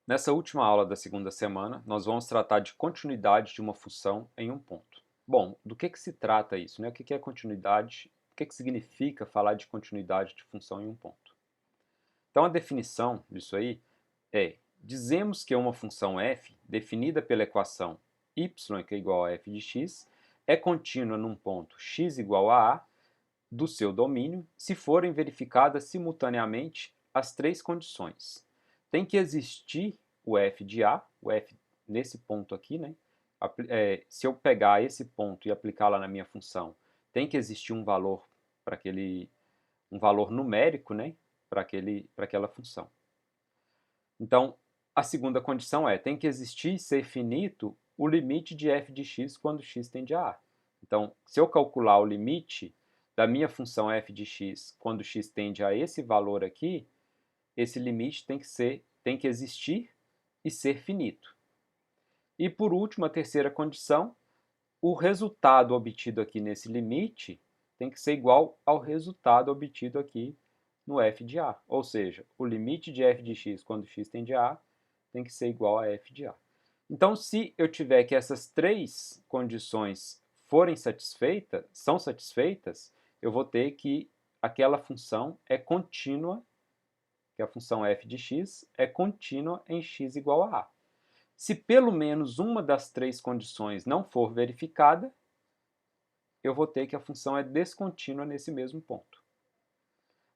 Nessa última aula da segunda semana, nós vamos tratar de continuidade de uma função em um ponto. Bom, do que se trata isso, né? O que é continuidade? O que significa falar de continuidade de função em um ponto? Então, a definição disso aí é: dizemos que uma função f, definida pela equação y, que é igual a f de x, é contínua num ponto x igual a do seu domínio, se forem verificadas simultaneamente as três condições. Tem que existir o f de a, o f nesse ponto aqui, né? Se eu pegar esse ponto e aplicar lá na minha função, tem que existir um valor para um valor numérico, né? Para aquela função. Então, a segunda condição é: tem que existir e ser finito o limite de f de x quando x tende a a. Então, se eu calcular o limite da minha função f de x quando x tende a esse valor aqui, esse limite tem que existir e ser finito. E por último, a terceira condição: o resultado obtido aqui nesse limite tem que ser igual ao resultado obtido aqui no f de a. Ou seja, o limite de f de x quando x tende a tem que ser igual a f de a. Então, se eu tiver que essas três condições são satisfeitas, eu vou ter que aquela função é contínua, que a função f de x é contínua em x igual a a. Se pelo menos uma das três condições não for verificada, eu vou ter que a função é descontínua nesse mesmo ponto.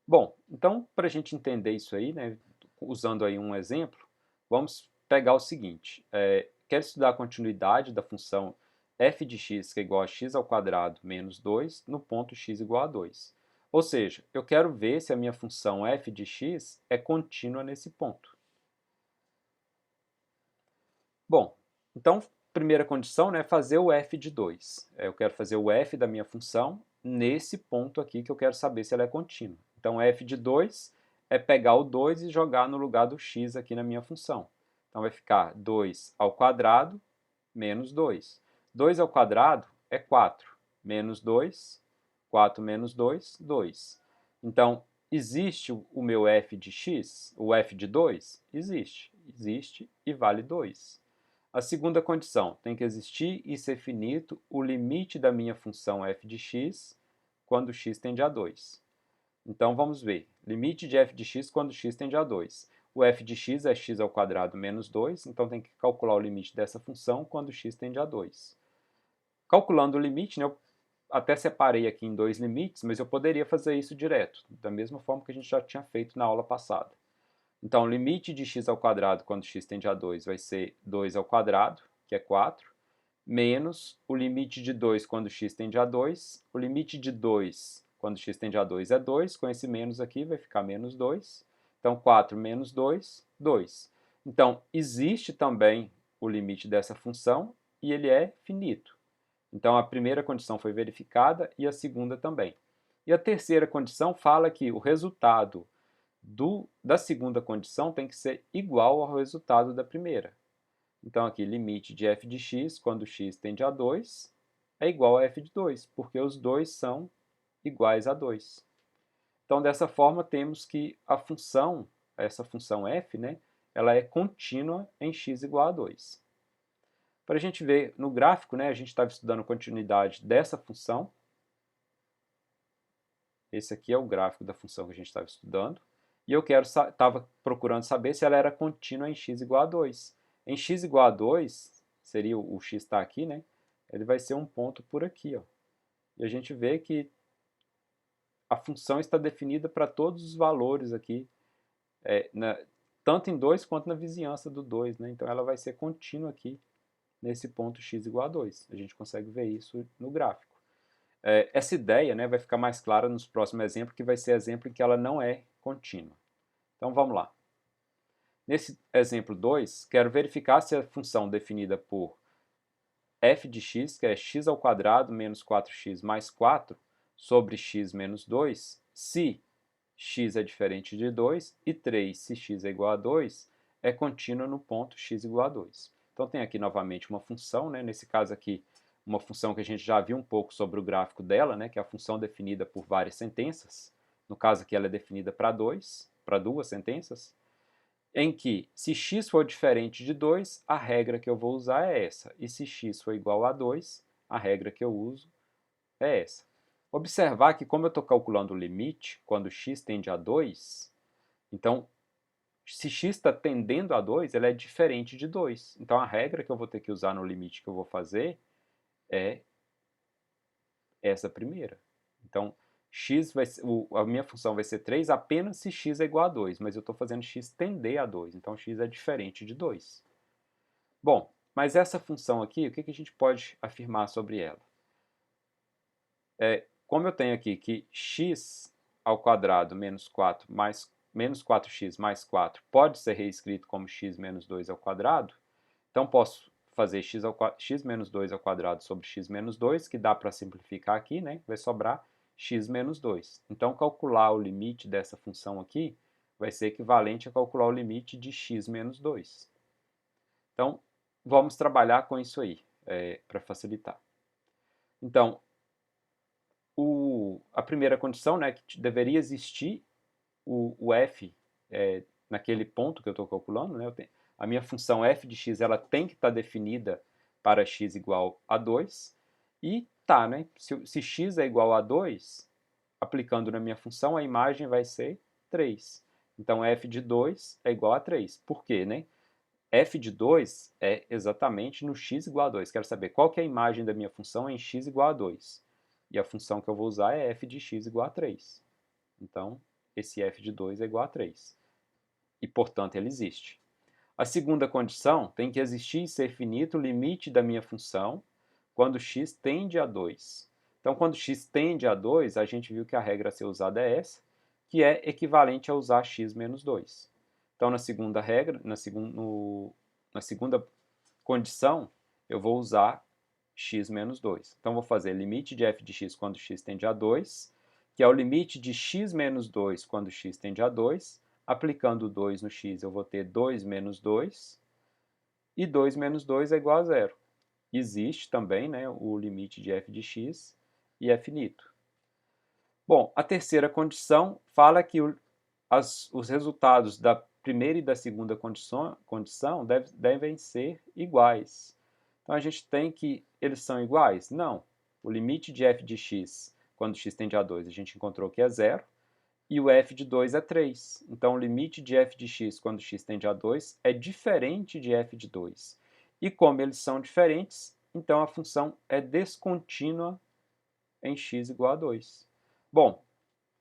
Bom, então, para a gente entender isso aí, né, usando aí um exemplo, vamos pegar o seguinte: quero estudar a continuidade da função f de x, que é igual a x ao quadrado menos 2, no ponto x igual a 2. Ou seja, eu quero ver se a minha função f de x é contínua nesse ponto. Bom, então, primeira condição, né, fazer o f de 2. Eu quero fazer o f da minha função nesse ponto aqui que eu quero saber se ela é contínua. Então, f de 2 é pegar o 2 e jogar no lugar do x aqui na minha função. Então, vai ficar 2 ao quadrado menos 2. 2 ao quadrado é 4. Menos 2, 4 menos 2, 2. Então, existe o meu f de x, o f de 2? Existe. Existe e vale 2. A segunda condição: tem que existir e ser finito o limite da minha função f de x quando x tende a 2. Então vamos ver. Limite de f de x quando x tende a 2. O f de x é x ao quadrado menos 2, então tem que calcular o limite dessa função quando x tende a 2. Calculando o limite, né, eu até separei aqui em dois limites, mas eu poderia fazer isso direto, da mesma forma que a gente já tinha feito na aula passada. Então, o limite de x ao quadrado quando x tende a 2 vai ser 2 ao quadrado, que é 4, menos o limite de 2 quando x tende a 2. O limite de 2 quando x tende a 2 é 2, com esse menos aqui vai ficar menos 2. Então, 4 menos 2, 2. Então, existe também o limite dessa função e ele é finito. Então, a primeira condição foi verificada e a segunda também. E a terceira condição fala que o resultado da segunda condição tem que ser igual ao resultado da primeira. Então, aqui, limite de f de x, quando x tende a 2, é igual a f de 2, porque os dois são iguais a 2. Então, dessa forma, temos que essa função f, né, ela é contínua em x igual a 2. Para a gente ver no gráfico, né, a gente estava estudando a continuidade dessa função. Esse aqui é o gráfico da função que a gente estava estudando. E eu estava procurando saber se ela era contínua em x igual a 2. Em x igual a 2, seria o x está aqui, né? Ele vai ser um ponto por aqui, ó. E a gente vê que a função está definida para todos os valores aqui, tanto em 2 quanto na vizinhança do 2, né? Então ela vai ser contínua aqui nesse ponto x igual a 2. A gente consegue ver isso no gráfico. Essa ideia, né, vai ficar mais clara nos próximos exemplos, que vai ser exemplo em que ela não é contínua. Então vamos lá. Nesse exemplo 2, quero verificar se a função definida por f de x, que é x ao quadrado menos 4x mais 4, sobre x menos 2, se x é diferente de 2, e 3, se x é igual a 2, é contínua no ponto x igual a 2. Então tem aqui novamente uma função, né? Nesse caso aqui, uma função que a gente já viu um pouco sobre o gráfico dela, né? Que é a função definida por várias sentenças. No caso aqui ela é definida para duas sentenças. em que, se x for diferente de 2, a regra que eu vou usar é essa. E se x for igual a 2, a regra que eu uso é essa. Observar que, como eu estou calculando o limite, quando x tende a 2, então, se x está tendendo a 2, ela é diferente de 2. Então, a regra que eu vou ter que usar no limite que eu vou fazer é essa primeira. Então, a minha função vai ser 3 apenas se x é igual a 2, mas eu estou fazendo x tender a 2, então x é diferente de 2. Bom, mas essa função aqui, o que a gente pode afirmar sobre ela? Como eu tenho aqui que x ao quadrado menos 4 mais menos 4x mais 4 pode ser reescrito como x menos 2 ao quadrado, então posso fazer x menos 2 ao quadrado sobre x menos 2, que dá para simplificar aqui, né? Vai sobrar x menos 2. Então, calcular o limite dessa função aqui vai ser equivalente a calcular o limite de x menos 2. Então, vamos trabalhar com isso aí, para facilitar. Então, a primeira condição, né, que deveria existir o f naquele ponto que eu estou calculando, né, a minha função f de x ela tem que estar definida para x igual a 2, e tá, né, se x é igual a 2, aplicando na minha função, a imagem vai ser 3. Então, f de 2 é igual a 3. Por quê, né? F de 2 é exatamente no x igual a 2. Quero saber qual que é a imagem da minha função em x igual a 2. E a função que eu vou usar é f de x igual a 3. Então, esse f de 2 é igual a 3. E, portanto, ele existe. A segunda condição tem que existir e ser finito o limite da minha função quando x tende a 2. Então, quando x tende a 2, a gente viu que a regra a ser usada é essa, que é equivalente a usar x menos 2. Então, na segunda regra, na segunda condição, eu vou usar x menos 2. Então, vou fazer limite de f de x quando x tende a 2, que é o limite de x menos 2 quando x tende a 2. Aplicando 2 no x, eu vou ter 2 menos 2, e 2 menos 2 é igual a zero. Existe também, né, o limite de f de x e é finito. Bom, a terceira condição fala que os resultados da primeira e da segunda condição devem ser iguais. Então, a gente tem que eles são iguais? Não. O limite de f de x, quando x tende a 2, a gente encontrou que é zero, e o f de 2 é 3. Então, o limite de f de x, quando x tende a 2, é diferente de f de 2. E como eles são diferentes, então a função é descontínua em x igual a 2. Bom,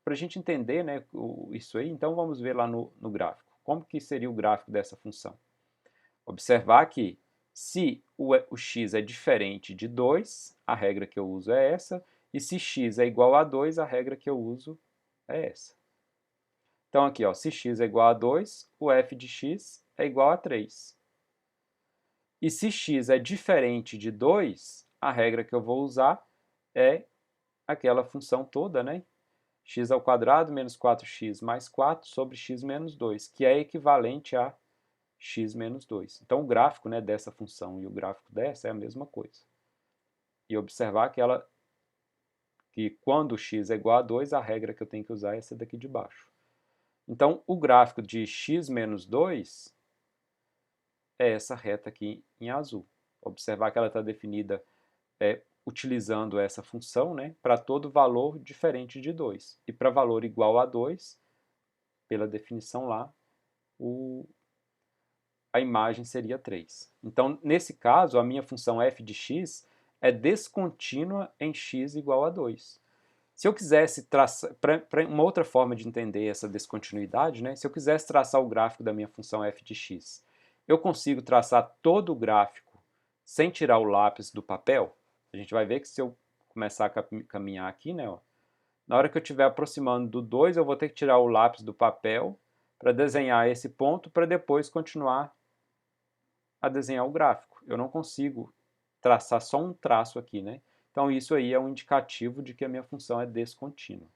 para a gente entender, né, isso aí, então vamos ver lá no gráfico. Como que seria o gráfico dessa função? Observar que se o x é diferente de 2, a regra que eu uso é essa, e se x é igual a 2, a regra que eu uso é essa. Então aqui, ó, se x é igual a 2, o f de x é igual a 3. E se x é diferente de 2, a regra que eu vou usar é aquela função toda, né? X ao quadrado menos 4x mais 4 sobre x menos 2, que é equivalente a x menos 2. Então, o gráfico, né, dessa função e o gráfico dessa é a mesma coisa. E observar que quando x é igual a 2, a regra que eu tenho que usar é essa daqui de baixo. Então, o gráfico de x menos 2 é essa reta aqui em azul. Observar que ela está definida utilizando essa função, né, para todo valor diferente de 2. E para valor igual a 2, pela definição lá, a imagem seria 3. Então, nesse caso, a minha função f de x é descontínua em x igual a 2. Se eu quisesse traçar, para uma outra forma de entender essa descontinuidade, né, se eu quisesse traçar o gráfico da minha função f de x, eu consigo traçar todo o gráfico sem tirar o lápis do papel? A gente vai ver que se eu começar a caminhar aqui, né, ó, na hora que eu estiver aproximando do 2, eu vou ter que tirar o lápis do papel para desenhar esse ponto, para depois continuar a desenhar o gráfico. Eu não consigo traçar só um traço aqui, né? Então isso aí é um indicativo de que a minha função é descontínua.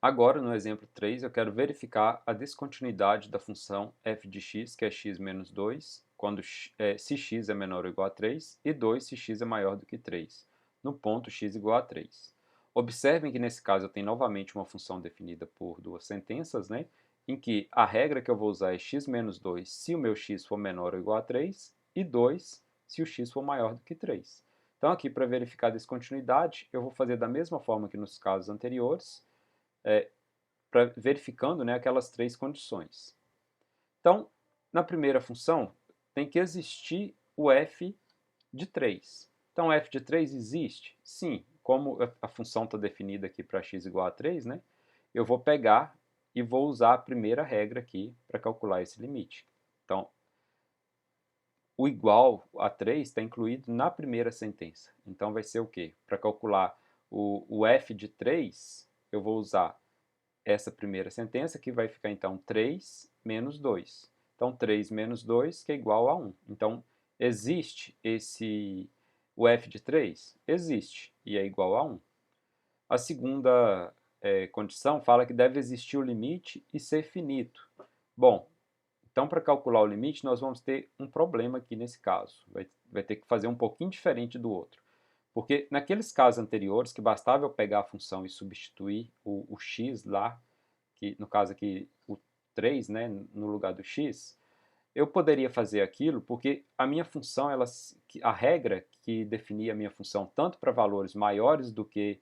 Agora, no exemplo 3, eu quero verificar a descontinuidade da função f de x, que é x menos 2, quando, se x é menor ou igual a 3, e 2 se x é maior do que 3, no ponto x igual a 3. Observem que nesse caso eu tenho novamente uma função definida por duas sentenças, né? em que a regra que eu vou usar é x menos 2 se o meu x for menor ou igual a 3, e 2 se o x for maior do que 3. Então aqui, para verificar a descontinuidade, eu vou fazer da mesma forma que nos casos anteriores, verificando, né, aquelas três condições. Então, na primeira função, tem que existir o f de 3. Então, f de 3 existe? Sim. Como a função está definida aqui para x igual a 3, né, eu vou pegar e vou usar a primeira regra aqui para calcular esse limite. Então, o igual a 3 está incluído na primeira sentença. Então, vai ser o quê? Para calcular o f de 3, eu vou usar essa primeira sentença, que vai ficar, então, 3 menos 2. Então, 3 menos 2, que é igual a 1. Então, existe o f de 3? Existe, e é igual a 1. A segunda condição fala que deve existir o limite e ser finito. Bom, então, para calcular o limite, nós vamos ter um problema aqui nesse caso. Vai ter que fazer um pouquinho diferente do outro. Porque naqueles casos anteriores, que bastava eu pegar a função e substituir o x lá, que no caso aqui o 3, né, no lugar do x, eu poderia fazer aquilo porque a minha função, a regra que definia a minha função tanto para valores maiores do que,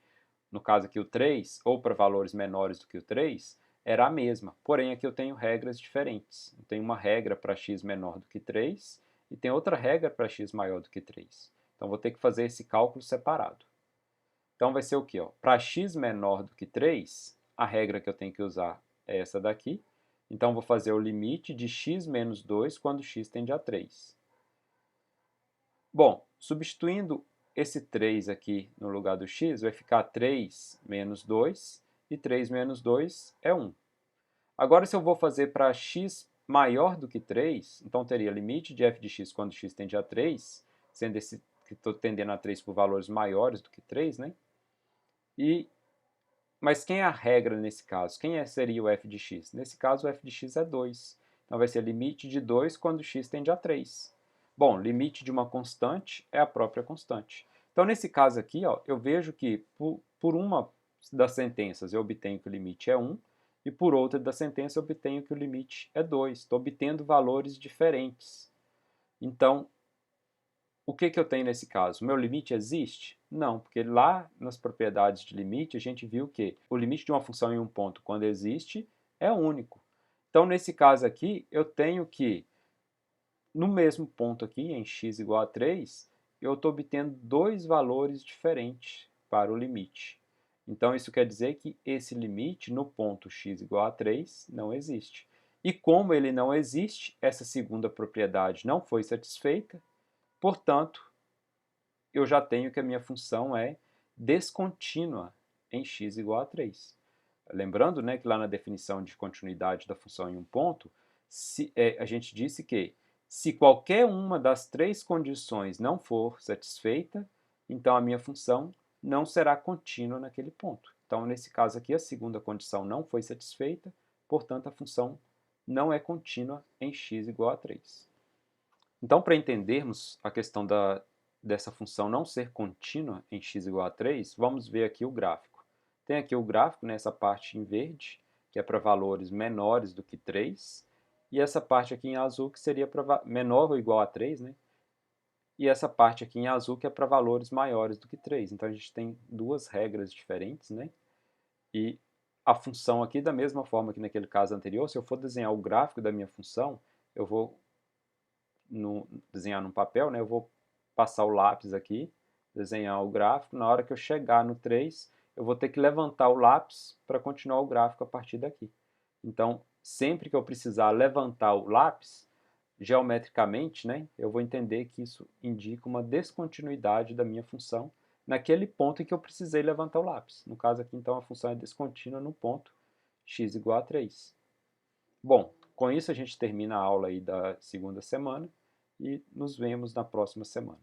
no caso aqui, o 3, ou para valores menores do que o 3, era a mesma. Porém, aqui eu tenho regras diferentes. Eu tenho uma regra para x menor do que 3 e tem outra regra para x maior do que 3. Então, vou ter que fazer esse cálculo separado. Então, vai ser o quê? Para x menor do que 3, a regra que eu tenho que usar é essa daqui. Então, vou fazer o limite de x menos 2 quando x tende a 3. Bom, substituindo esse 3 aqui no lugar do x, vai ficar 3 menos 2, e 3 menos 2 é 1. Agora, se eu vou fazer para x maior do que 3, então teria limite de f de x quando x tende a 3, sendo esse que estou tendendo a 3 por valores maiores do que 3, né? Mas quem é a regra nesse caso? Seria o f de x? Nesse caso, o f de x é 2. Então, vai ser limite de 2 quando x tende a 3. Bom, limite de uma constante é a própria constante. Então, nesse caso aqui, ó, eu vejo que por uma das sentenças eu obtenho que o limite é 1, e por outra da sentença eu obtenho que o limite é 2. Estou obtendo valores diferentes. Então, o que eu tenho nesse caso? O meu limite existe? Não, porque lá nas propriedades de limite a gente viu que o limite de uma função em um ponto, quando existe, é único. Então, nesse caso aqui, eu tenho que, no mesmo ponto aqui, em x igual a 3, eu estou obtendo dois valores diferentes para o limite. Então, isso quer dizer que esse limite no ponto x igual a 3 não existe. E como ele não existe, essa segunda propriedade não foi satisfeita, portanto, eu já tenho que a minha função é descontínua em x igual a 3. Lembrando, né, que lá na definição de continuidade da função em um ponto, a gente disse que se qualquer uma das três condições não for satisfeita, então a minha função não será contínua naquele ponto. Então, nesse caso aqui, a segunda condição não foi satisfeita, portanto, a função não é contínua em x igual a 3. Então, para entendermos a questão dessa função não ser contínua em x igual a 3, vamos ver aqui o gráfico. Tem aqui o gráfico nessa parte em verde, que é para valores menores do que 3, e essa parte aqui em azul, que seria para menor ou igual a 3, né? E essa parte aqui em azul, que é para valores maiores do que 3. Então, a gente tem duas regras diferentes, né? E a função aqui, da mesma forma que naquele caso anterior, se eu for desenhar o gráfico da minha função, eu vou desenhar num papel, né, eu vou passar o lápis aqui, desenhar o gráfico. Na hora que eu chegar no 3, eu vou ter que levantar o lápis para continuar o gráfico a partir daqui. Então, sempre que eu precisar levantar o lápis, geometricamente, né, eu vou entender que isso indica uma descontinuidade da minha função naquele ponto em que eu precisei levantar o lápis. No caso aqui, então, a função é descontínua no ponto x igual a 3. Bom, com isso a gente termina a aula aí da segunda semana e nos vemos na próxima semana.